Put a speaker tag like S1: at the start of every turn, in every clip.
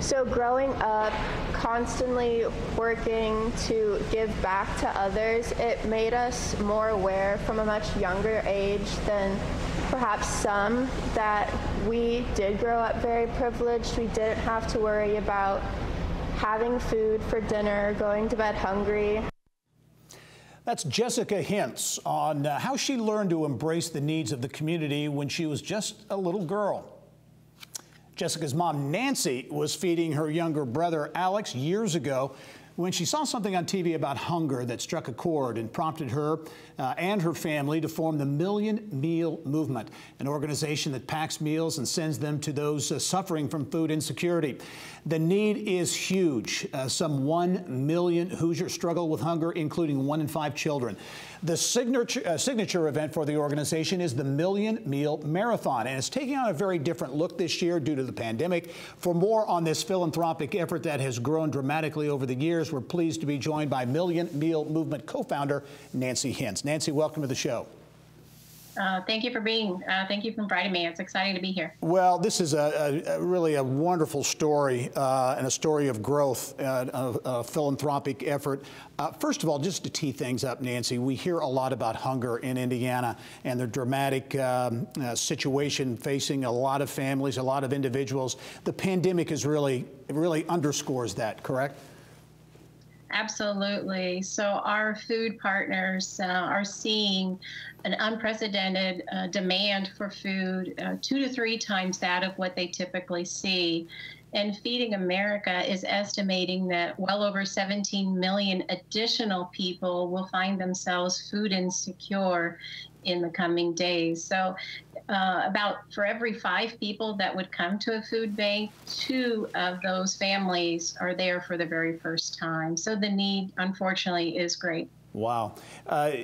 S1: So growing up, constantly working to give back to others, it made us more aware from a much younger age than perhaps some that we did grow up very privileged. We didn't have to worry about having food for dinner, going to bed hungry.
S2: That's Jessica Hintz on how she learned to embrace the needs of the community when she was just a little girl. Jessica's mom, Nancy, was feeding her younger brother, Alex, years ago when she saw something on TV about hunger that struck a chord and prompted her and her family to form the Million Meal Movement, an organization that packs meals and sends them to those suffering from food insecurity. The need is huge. Some 1 million Hoosiers struggle with hunger, including 1 in 5 children. The signature event for the organization is the Million Meal Marathon, and it's taking on a very different look this year due to the pandemic. For more on this philanthropic effort that has grown dramatically over the years, we're pleased to be joined by Million Meal Movement co-founder Nancy Hintz. Nancy, welcome to the show.
S3: Thank you for inviting me. It's exciting to be here.
S2: Well, this is really a wonderful story and a story of growth, a philanthropic effort. First of all, just to tee things up, Nancy, we hear a lot about hunger in Indiana and the dramatic situation facing a lot of families, a lot of individuals. The pandemic is really underscores that, correct?
S3: Absolutely. So our food partners are seeing an unprecedented demand for food, 2 to 3 times that of what they typically see. And Feeding America is estimating that well over 17 million additional people will find themselves food insecure in the coming days. So for every 5 people that would come to a food bank, 2 of those families are there for the very first time. So the need, unfortunately, is great.
S2: Wow.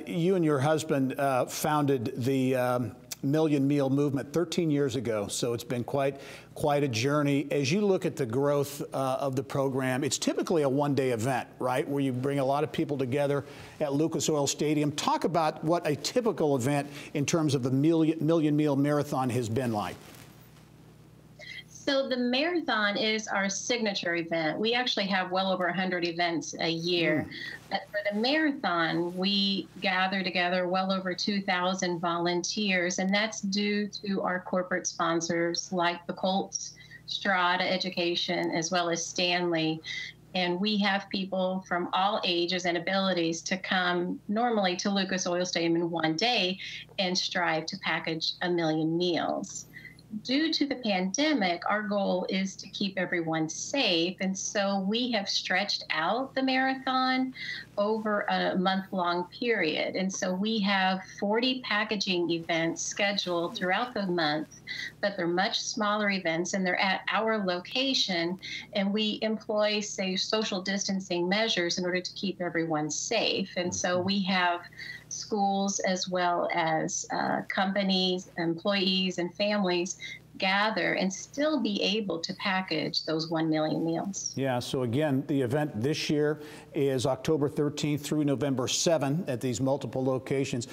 S2: You and your husband founded the Million Meal Movement 13 years ago, so it's been quite a journey. As you look at the growth of the program, it's typically a one-day event, right, where you bring a lot of people together at Lucas Oil Stadium. Talk about what a typical event in terms of the Million Meal Marathon has been like.
S3: So the marathon is our signature event. We actually have well over 100 events a year. But for the marathon, we gather together well over 2,000 volunteers, and that's due to our corporate sponsors like the Colts, Strada Education, as well as Stanley. And we have people from all ages and abilities to come normally to Lucas Oil Stadium in one day and strive to package 1 million meals. Due to the pandemic, our goal is to keep everyone safe, and so we have stretched out the marathon over a month-long period. And so we have 40 packaging events scheduled throughout the month, but they're much smaller events, and they're at our location, and we employ, say, social distancing measures in order to keep everyone safe. And so we have schools as well as companies, employees, and families gather and still be able to package those 1 million meals.
S2: Yeah, so again, the event this year is October 13th through November 7th at these multiple locations.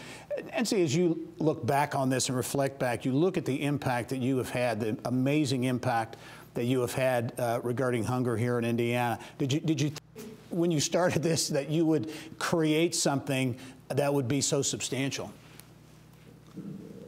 S2: Nancy, as you look back on this and reflect back, you look at the impact that you have had, the amazing impact that you have had regarding hunger here in Indiana. Did you think when you started this that you would create something that would be so substantial?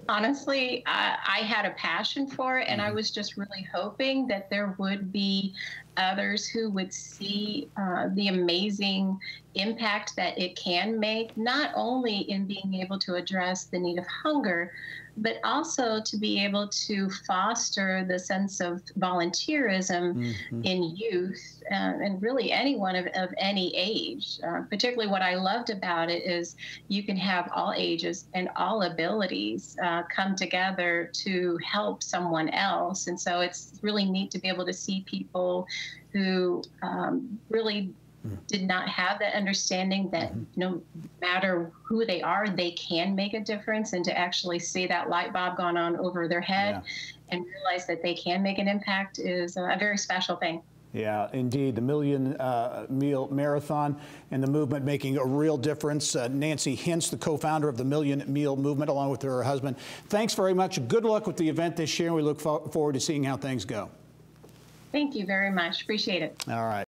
S3: Honestly, I had a passion for it, and I was just really hoping that there would be others who would see the amazing impact that it can make, not only in being able to address the need of hunger, but also to be able to foster the sense of volunteerism in youth and really anyone of any age. Particularly what I loved about it is you can have all ages and all abilities come together to help someone else. And so it's really neat to be able to see people who really did not have that understanding that no matter who they are, they can make a difference, and to actually see that light bulb gone on over their head and realize that they can make an impact is a very special thing.
S2: Yeah, indeed. The Million Meal Marathon and the movement making a real difference. Nancy Hintz, the co-founder of the Million Meal Movement, along with her husband. Thanks very much. Good luck with the event this year, and we look forward to seeing how things go.
S3: Thank you very much. Appreciate it.
S2: All right.